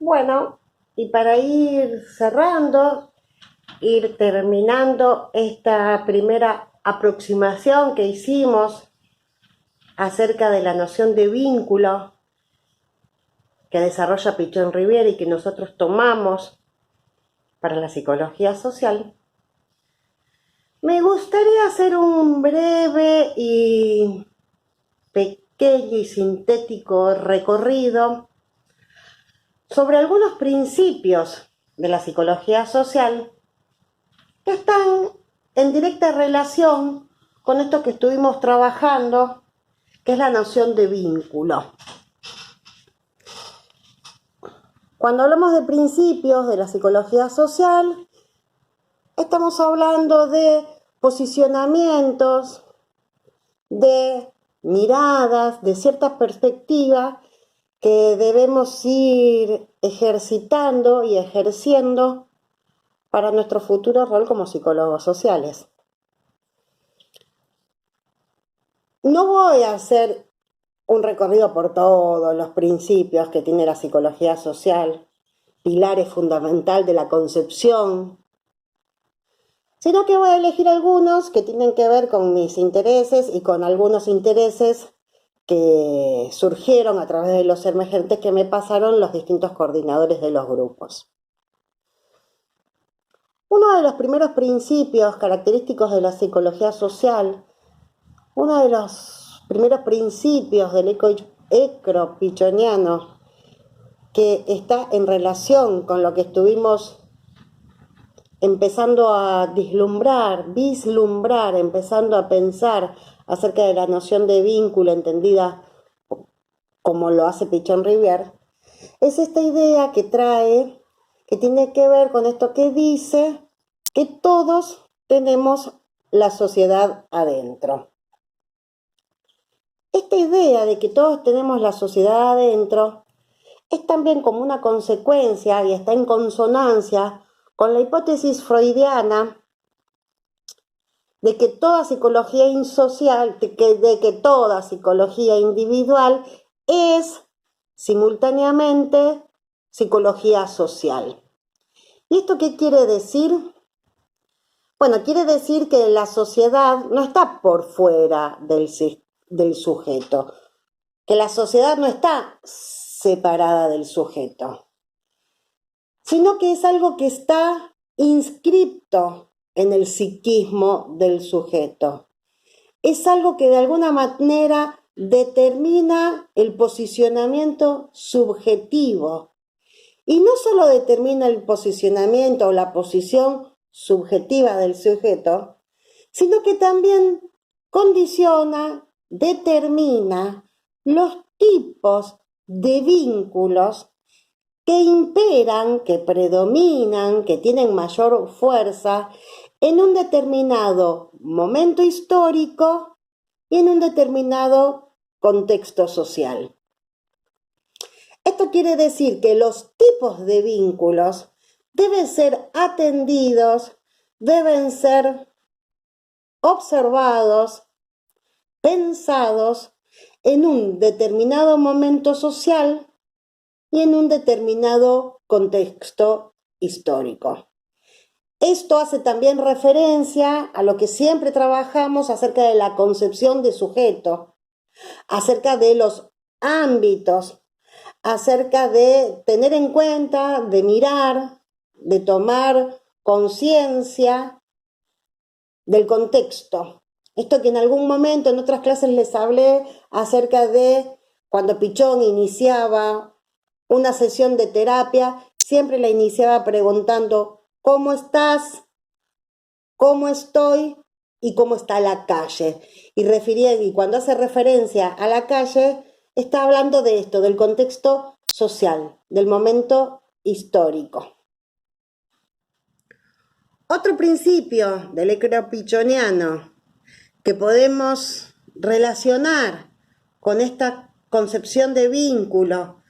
Bueno, y para ir cerrando, ir terminando esta primera aproximación que hicimos acerca de la noción de vínculo que desarrolla Pichon Rivière y que nosotros tomamos para la psicología social, me gustaría hacer un breve y pequeño y sintético recorrido sobre algunos principios de la psicología social que están en directa relación con esto que estuvimos trabajando, que es la noción de vínculo. Cuando hablamos de principios de la psicología social, estamos hablando de posicionamientos, de miradas, de cierta perspectiva que debemos ir ejercitando y ejerciendo para nuestro futuro rol como psicólogos sociales. No voy a hacer un recorrido por todos los principios que tiene la psicología social, pilares fundamental de la concepción, sino que voy a elegir algunos que tienen que ver con mis intereses y con algunos intereses que surgieron a través de los emergentes que me pasaron los distintos coordinadores de los grupos. Uno de los primeros principios característicos de la psicología social, uno de los primeros principios del ecro-pichoniano que está en relación con lo que estuvimos empezando a vislumbrar, empezando a pensar acerca de la noción de vínculo entendida como lo hace Pichon Rivière, es esta idea que trae, que tiene que ver con esto que dice que todos tenemos la sociedad adentro. Esta idea de que todos tenemos la sociedad adentro es también como una consecuencia y está en consonancia con la hipótesis freudiana de que toda psicología insocial, de que toda psicología individual es simultáneamente psicología social. ¿Y esto qué quiere decir? Bueno, quiere decir que la sociedad no está por fuera del sujeto, que la sociedad no está separada del sujeto, sino que es algo que está inscripto en el psiquismo del sujeto. Es algo que de alguna manera determina el posicionamiento subjetivo. Y no solo determina el posicionamiento o la posición subjetiva del sujeto, sino que también condiciona, determina los tipos de vínculos que imperan, que predominan, que tienen mayor fuerza en un determinado momento histórico y en un determinado contexto social. Esto quiere decir que los tipos de vínculos deben ser atendidos, deben ser observados, pensados en un determinado momento social y en un determinado contexto histórico. Esto hace también referencia a lo que siempre trabajamos acerca de la concepción de sujeto, acerca de los ámbitos, acerca de tener en cuenta, de mirar, de tomar conciencia del contexto. Esto que en algún momento en otras clases les hablé acerca de cuando Pichon iniciaba una sesión de terapia, siempre la iniciaba preguntando ¿cómo estás? ¿Cómo estoy? ¿Y cómo está la calle? Y cuando hace referencia a la calle, está hablando de esto, del contexto social, del momento histórico. Otro principio del ecro-pichoniano que podemos relacionar con esta concepción de vínculo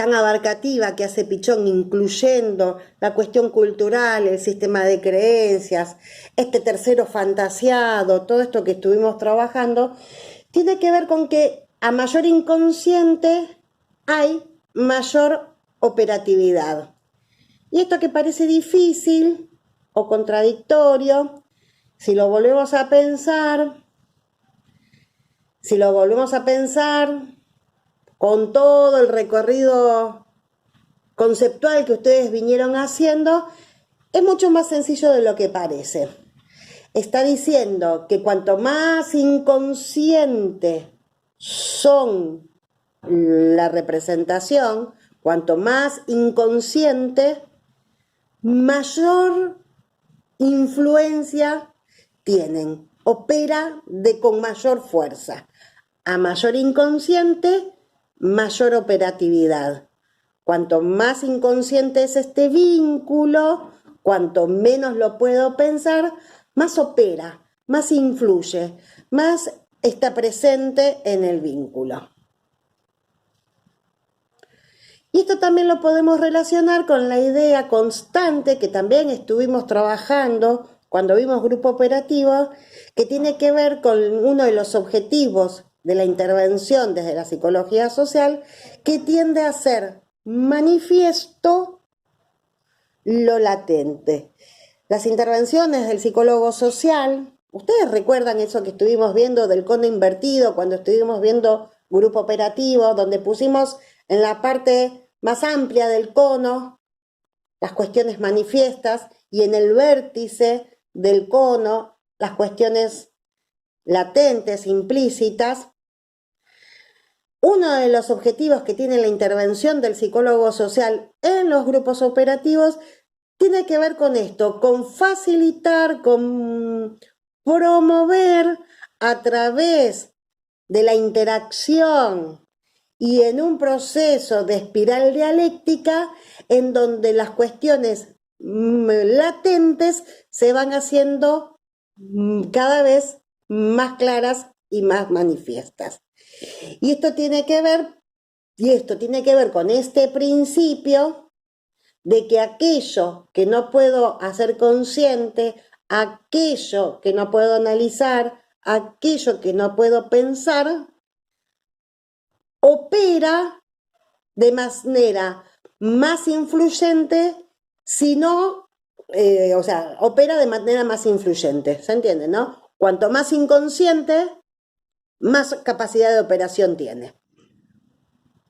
tan abarcativa que hace Pichon, incluyendo la cuestión cultural, el sistema de creencias, este tercero fantasiado, todo esto que estuvimos trabajando, tiene que ver con que a mayor inconsciente hay mayor operatividad. Y esto que parece difícil o contradictorio, si lo volvemos a pensar con todo el recorrido conceptual que ustedes vinieron haciendo, es mucho más sencillo de lo que parece. Está diciendo que cuanto más inconsciente son la representación, cuanto más inconsciente, mayor influencia tienen, opera con mayor fuerza. A mayor inconsciente, mayor operatividad. Cuanto más inconsciente es este vínculo, cuanto menos lo puedo pensar, más opera, más influye, más está presente en el vínculo. Y esto también lo podemos relacionar con la idea constante que también estuvimos trabajando cuando vimos grupo operativo, que tiene que ver con uno de los objetivos de la intervención desde la psicología social, que tiende a ser manifiesto lo latente. Las intervenciones del psicólogo social, ustedes recuerdan eso que estuvimos viendo del cono invertido cuando estuvimos viendo grupo operativo, donde pusimos en la parte más amplia del cono las cuestiones manifiestas y en el vértice del cono las cuestiones latentes, implícitas. Uno de los objetivos que tiene la intervención del psicólogo social en los grupos operativos tiene que ver con esto, con facilitar, con promover a través de la interacción y en un proceso de espiral dialéctica en donde las cuestiones latentes se van haciendo cada vez más claras y más manifiestas. Y esto tiene que ver con este principio de que aquello que no puedo hacer consciente, aquello que no puedo analizar, aquello que no puedo pensar, opera de manera más influyente, opera de manera más influyente, ¿se entiende, no? Cuanto más inconsciente, más capacidad de operación tiene.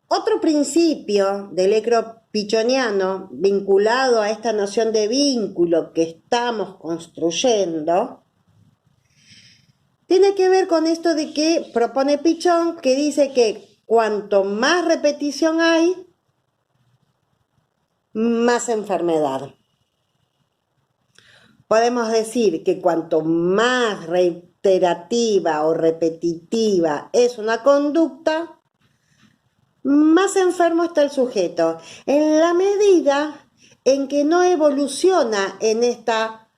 Otro principio del ecropichoniano vinculado a esta noción de vínculo que estamos construyendo tiene que ver con esto de que propone Pichon, que dice que cuanto más repetición hay, más enfermedad. Podemos decir que cuanto más reiterativa o repetitiva es una conducta, más enfermo está el sujeto, en la medida en que no evoluciona en esta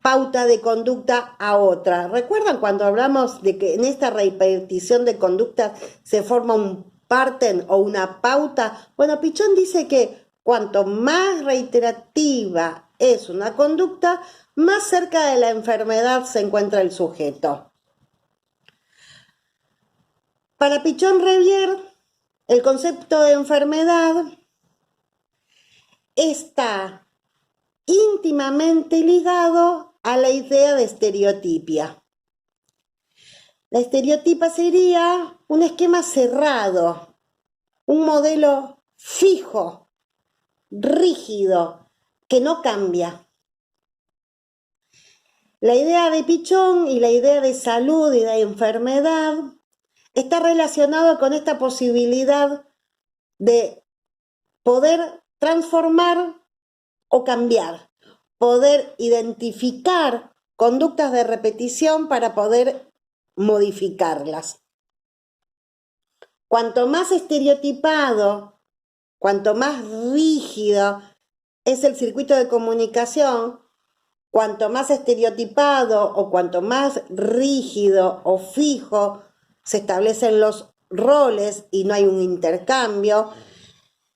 pauta de conducta a otra. ¿Recuerdan cuando hablamos de que en esta repetición de conductas se forma un pattern o una pauta? Bueno, Pichon dice que cuanto más reiterativa es una conducta, más cerca de la enfermedad se encuentra el sujeto. Para Pichon-Rivière, el concepto de enfermedad está íntimamente ligado a la idea de estereotipia. La estereotipa sería un esquema cerrado, un modelo fijo, rígido, que no cambia. La idea de Pichon y la idea de salud y de enfermedad está relacionado con esta posibilidad de poder transformar o cambiar, poder identificar conductas de repetición para poder modificarlas. Cuanto más estereotipado, cuanto más rígido es el circuito de comunicación, cuanto más estereotipado o cuanto más rígido o fijo se establecen los roles y no hay un intercambio,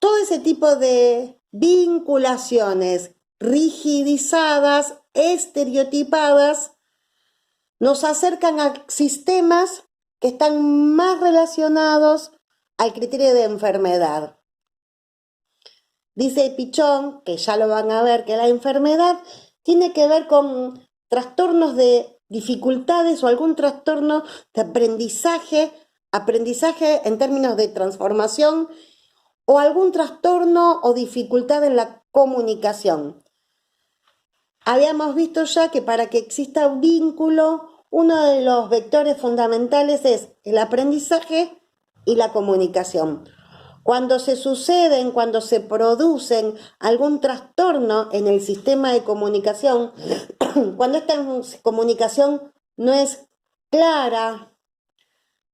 todo ese tipo de vinculaciones rigidizadas, estereotipadas, nos acercan a sistemas que están más relacionados al criterio de enfermedad. Dice Pichón, que ya lo van a ver, que la enfermedad tiene que ver con trastornos de dificultades o algún trastorno de aprendizaje en términos de transformación o algún trastorno o dificultad en la comunicación. Habíamos visto ya que para que exista un vínculo, uno de los vectores fundamentales es el aprendizaje y la comunicación. Cuando cuando se producen algún trastorno en el sistema de comunicación, cuando esta comunicación no es clara,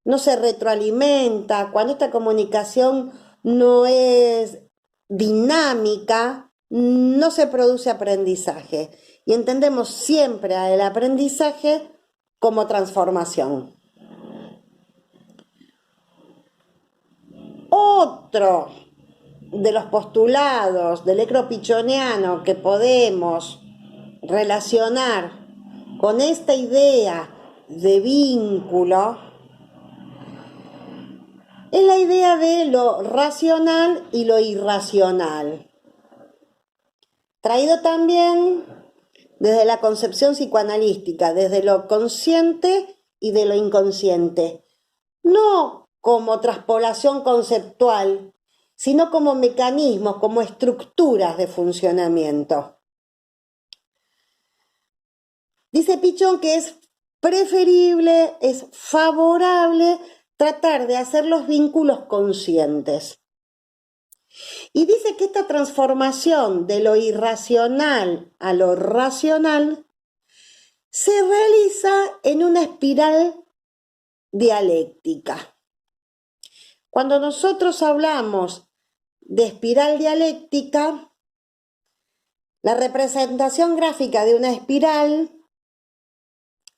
no se retroalimenta, cuando esta comunicación no es dinámica, no se produce aprendizaje. Y entendemos siempre el aprendizaje como transformación. Otro de los postulados del ecropichoniano que podemos relacionar con esta idea de vínculo es la idea de lo racional y lo irracional, traído también desde la concepción psicoanalística, desde lo consciente y de lo inconsciente, no como traspolación conceptual, sino como mecanismos, como estructuras de funcionamiento. Dice Pichón que es preferible, es favorable tratar de hacer los vínculos conscientes. Y dice que esta transformación de lo irracional a lo racional se realiza en una espiral dialéctica. Cuando nosotros hablamos de espiral dialéctica, la representación gráfica de una espiral,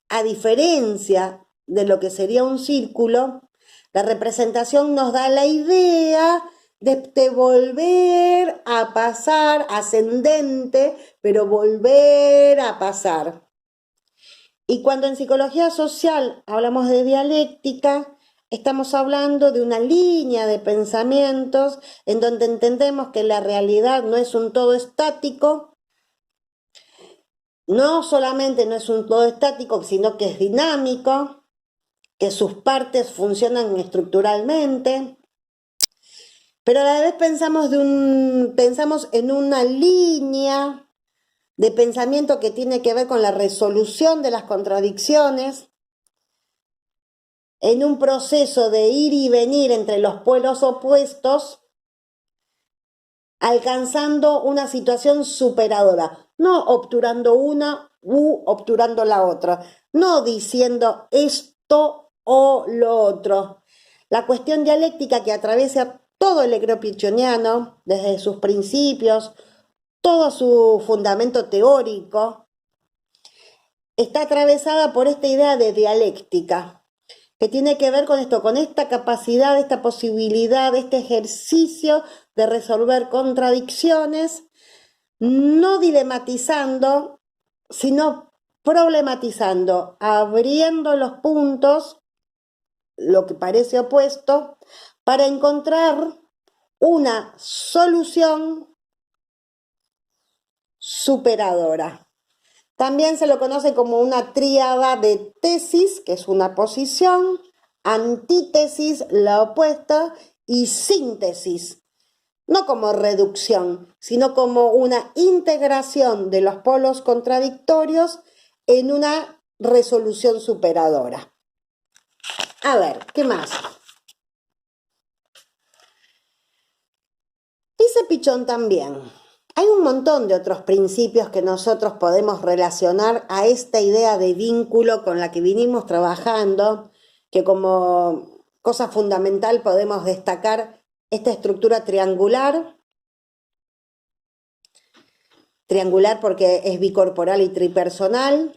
a diferencia de lo que sería un círculo, la representación nos da la idea de volver a pasar, ascendente, pero volver a pasar. Y cuando en psicología social hablamos de dialéctica, estamos hablando de una línea de pensamientos en donde entendemos que la realidad no es un todo estático, no solamente no es un todo estático, sino que es dinámico, que sus partes funcionan estructuralmente, pero a la vez pensamos en una línea de pensamiento que tiene que ver con la resolución de las contradicciones, en un proceso de ir y venir entre los polos opuestos, alcanzando una situación superadora, no obturando una u obturando la otra, no diciendo esto o lo otro. La cuestión dialéctica que atraviesa todo el ecropichoniano, desde sus principios, todo su fundamento teórico, está atravesada por esta idea de dialéctica, que tiene que ver con esto, con esta capacidad, esta posibilidad, este ejercicio de resolver contradicciones, no dilematizando, sino problematizando, abriendo los puntos, lo que parece opuesto, para encontrar una solución superadora. También se lo conoce como una tríada de tesis, que es una posición, antítesis, la opuesta, y síntesis, no como reducción, sino como una integración de los polos contradictorios en una resolución superadora. A ver, ¿qué más? Dice Pichón también, hay un montón de otros principios que nosotros podemos relacionar a esta idea de vínculo con la que vinimos trabajando, que como cosa fundamental podemos destacar esta estructura triangular porque es bicorporal y tripersonal,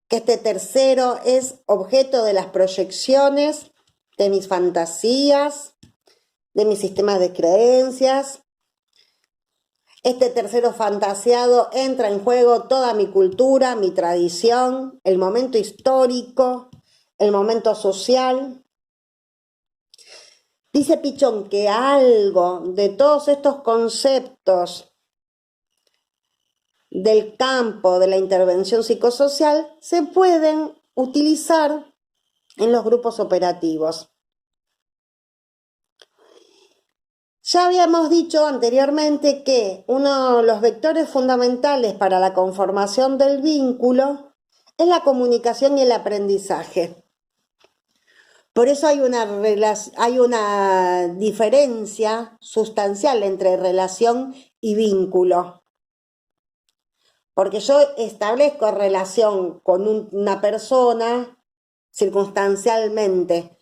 que este tercero es objeto de las proyecciones, de mis fantasías, de mis sistemas de creencias. Este tercero fantasiado entra en juego toda mi cultura, mi tradición, el momento histórico, el momento social. Dice Pichón que algo de todos estos conceptos del campo de la intervención psicosocial se pueden utilizar en los grupos operativos. Ya habíamos dicho anteriormente que uno de los vectores fundamentales para la conformación del vínculo es la comunicación y el aprendizaje. Por eso hay una diferencia sustancial entre relación y vínculo. Porque yo establezco relación con una persona circunstancialmente,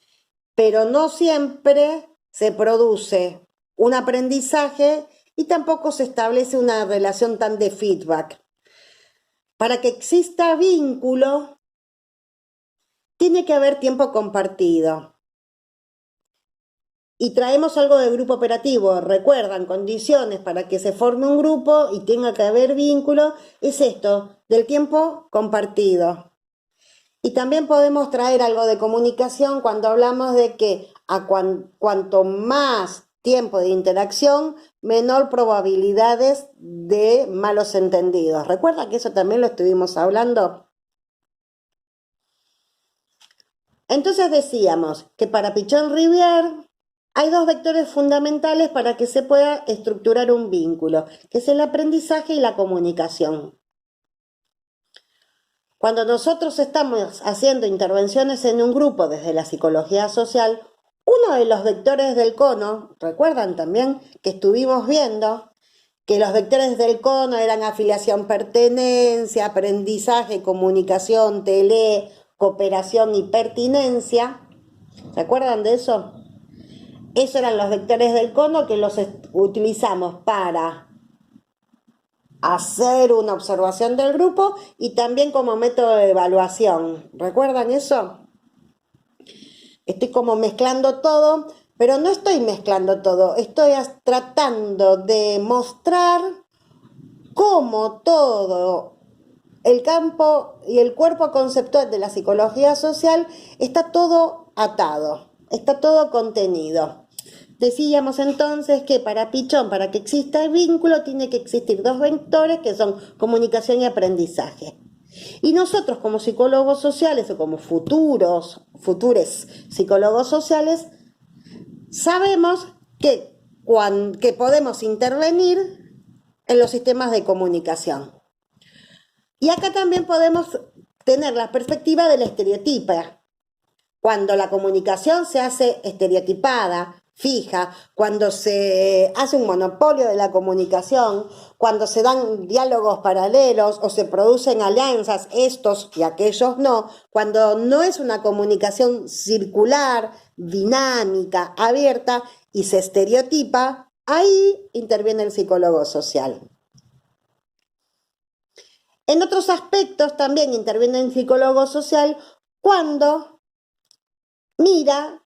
pero no siempre se produce un aprendizaje y tampoco se establece una relación tan de feedback. Para que exista vínculo, tiene que haber tiempo compartido. Y traemos algo del grupo operativo, recuerdan, condiciones para que se forme un grupo y tenga que haber vínculo, es esto, del tiempo compartido. Y también podemos traer algo de comunicación cuando hablamos de que cuanto más tiempo de interacción, menor probabilidades de malos entendidos. ¿Recuerda que eso también lo estuvimos hablando? Entonces decíamos que para Pichon-Rivière hay dos vectores fundamentales para que se pueda estructurar un vínculo, que es el aprendizaje y la comunicación. Cuando nosotros estamos haciendo intervenciones en un grupo desde la psicología social, uno de los vectores del cono, recuerdan también que estuvimos viendo que los vectores del cono eran afiliación, pertenencia, aprendizaje, comunicación, cooperación y pertinencia. ¿Se acuerdan de eso? Esos eran los vectores del cono que los utilizamos para hacer una observación del grupo y también como método de evaluación. ¿Recuerdan eso? Estoy como mezclando todo, pero no estoy mezclando todo. Estoy tratando de mostrar cómo todo el campo y el cuerpo conceptual de la psicología social está todo atado, está todo contenido. Decíamos entonces que para Pichon, para que exista el vínculo, tiene que existir dos vectores que son comunicación y aprendizaje. Y nosotros como psicólogos sociales o como futures psicólogos sociales, sabemos que podemos intervenir en los sistemas de comunicación. Y acá también podemos tener la perspectiva de la estereotipa. Cuando la comunicación se hace estereotipada, fija, cuando se hace un monopolio de la comunicación, cuando se dan diálogos paralelos o se producen alianzas, estos y aquellos no, cuando no es una comunicación circular, dinámica, abierta y se estereotipa, ahí interviene el psicólogo social. En otros aspectos también interviene el psicólogo social cuando mira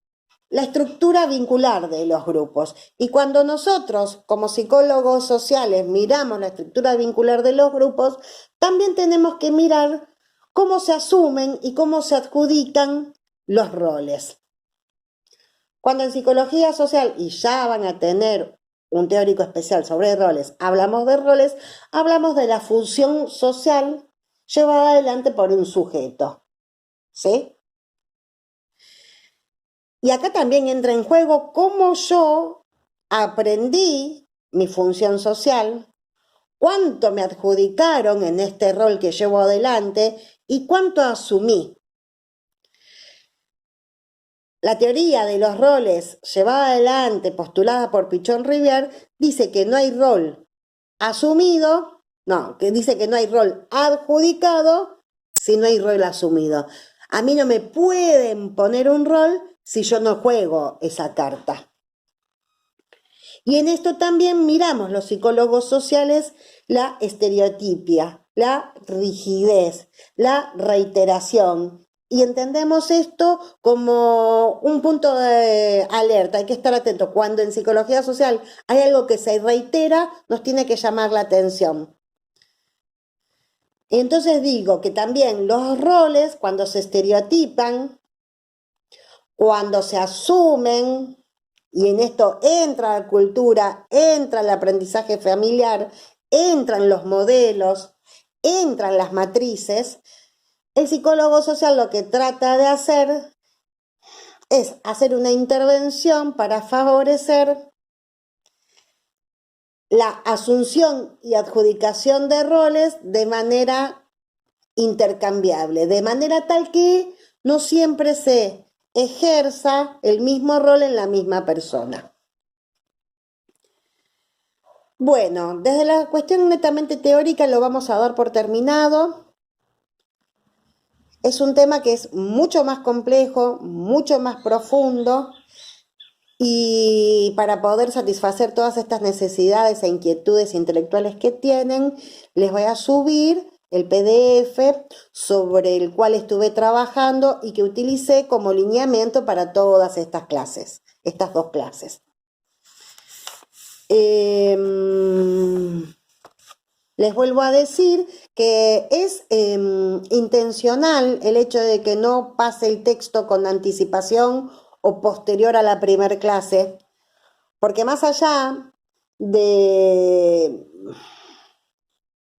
la estructura vincular de los grupos. Y cuando nosotros, como psicólogos sociales, miramos la estructura vincular de los grupos, también tenemos que mirar cómo se asumen y cómo se adjudican los roles. Cuando en psicología social, y ya van a tener un teórico especial sobre roles, hablamos de la función social llevada adelante por un sujeto. ¿Sí? Y acá también entra en juego cómo yo aprendí mi función social, cuánto me adjudicaron en este rol que llevo adelante y cuánto asumí. La teoría de los roles llevada adelante, postulada por Pichon-Rivière, dice que no hay rol asumido, que dice que no hay rol adjudicado si no hay rol asumido. A mí no me pueden poner un rol si yo no juego esa carta. Y en esto también miramos los psicólogos sociales la estereotipia, la rigidez, la reiteración. Y entendemos esto como un punto de alerta. Hay que estar atento. Cuando en psicología social hay algo que se reitera, nos tiene que llamar la atención. Y entonces digo que también los roles, cuando se estereotipan, cuando se asumen y en esto entra la cultura, entra el aprendizaje familiar, entran los modelos, entran las matrices, el psicólogo social lo que trata de hacer es hacer una intervención para favorecer la asunción y adjudicación de roles de manera intercambiable, de manera tal que no siempre se ejerza el mismo rol en la misma persona. Bueno, desde la cuestión netamente teórica lo vamos a dar por terminado. Es un tema que es mucho más complejo, mucho más profundo, y para poder satisfacer todas estas necesidades e inquietudes intelectuales que tienen, les voy a subir el PDF sobre el cual estuve trabajando y que utilicé como lineamiento para todas estas clases, estas dos clases. Les vuelvo a decir que es intencional el hecho de que no pase el texto con anticipación o posterior a la primera clase, porque más allá de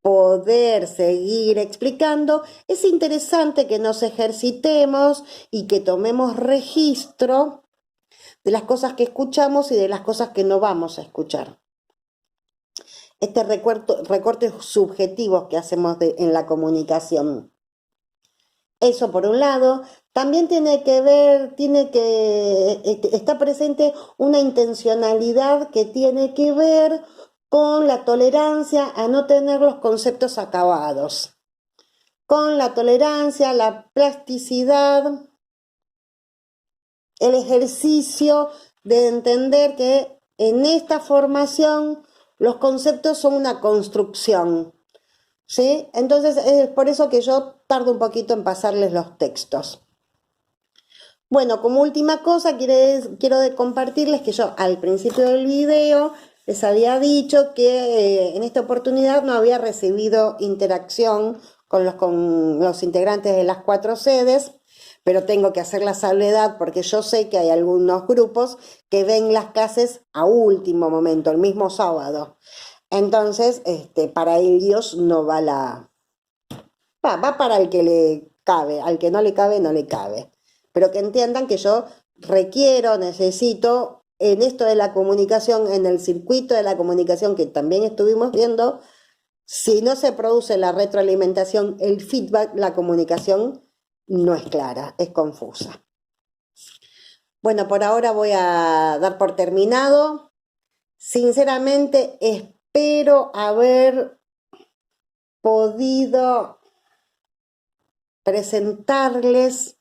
poder seguir explicando, es interesante que nos ejercitemos y que tomemos registro de las cosas que escuchamos y de las cosas que no vamos a escuchar. Recortes subjetivos que hacemos en la comunicación. Eso por un lado. También está presente una intencionalidad que tiene que ver con la tolerancia a no tener los conceptos acabados, con la tolerancia, la plasticidad, el ejercicio de entender que en esta formación los conceptos son una construcción, ¿sí? Entonces es por eso que yo tardo un poquito en pasarles los textos. Bueno, como última cosa quiero compartirles que yo al principio del video les había dicho que en esta oportunidad no había recibido interacción con los integrantes de las 4 sedes, pero tengo que hacer la salvedad porque yo sé que hay algunos grupos que ven las clases a último momento, el mismo sábado. Entonces, para ellos no va va para el que le cabe, al que no le cabe, no le cabe. Pero que entiendan que yo necesito, en esto de la comunicación, en el circuito de la comunicación que también estuvimos viendo, si no se produce la retroalimentación, el feedback, la comunicación no es clara, es confusa. Bueno, por ahora voy a dar por terminado. Sinceramente, espero haber podido presentarles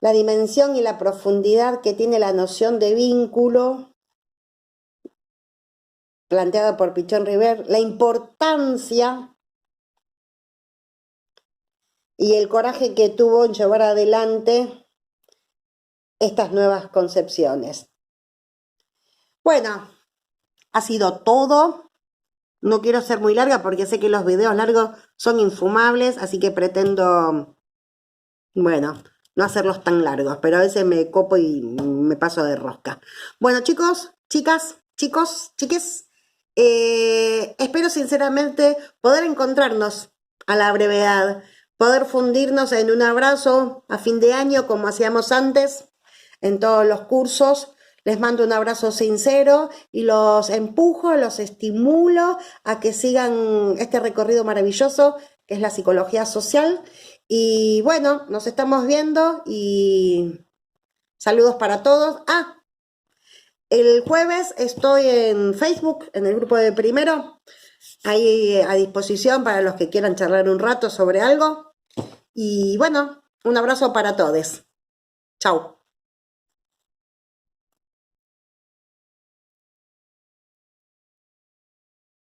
la dimensión y la profundidad que tiene la noción de vínculo planteada por Pichón River, la importancia y el coraje que tuvo en llevar adelante estas nuevas concepciones. Bueno, ha sido todo. No quiero ser muy larga porque sé que los videos largos son infumables, así que pretendo, bueno, no hacerlos tan largos, pero a veces me copo y me paso de rosca. Bueno, chicos, chicas, chicos, chiques, espero sinceramente poder encontrarnos a la brevedad, poder fundirnos en un abrazo a fin de año como hacíamos antes en todos los cursos. Les mando un abrazo sincero y los empujo, los estimulo a que sigan este recorrido maravilloso que es la psicología social. Y bueno, nos estamos viendo y saludos para todos. El jueves estoy en Facebook, en el grupo de primero, ahí a disposición para los que quieran charlar un rato sobre algo. Y bueno, un abrazo para todos. Chau.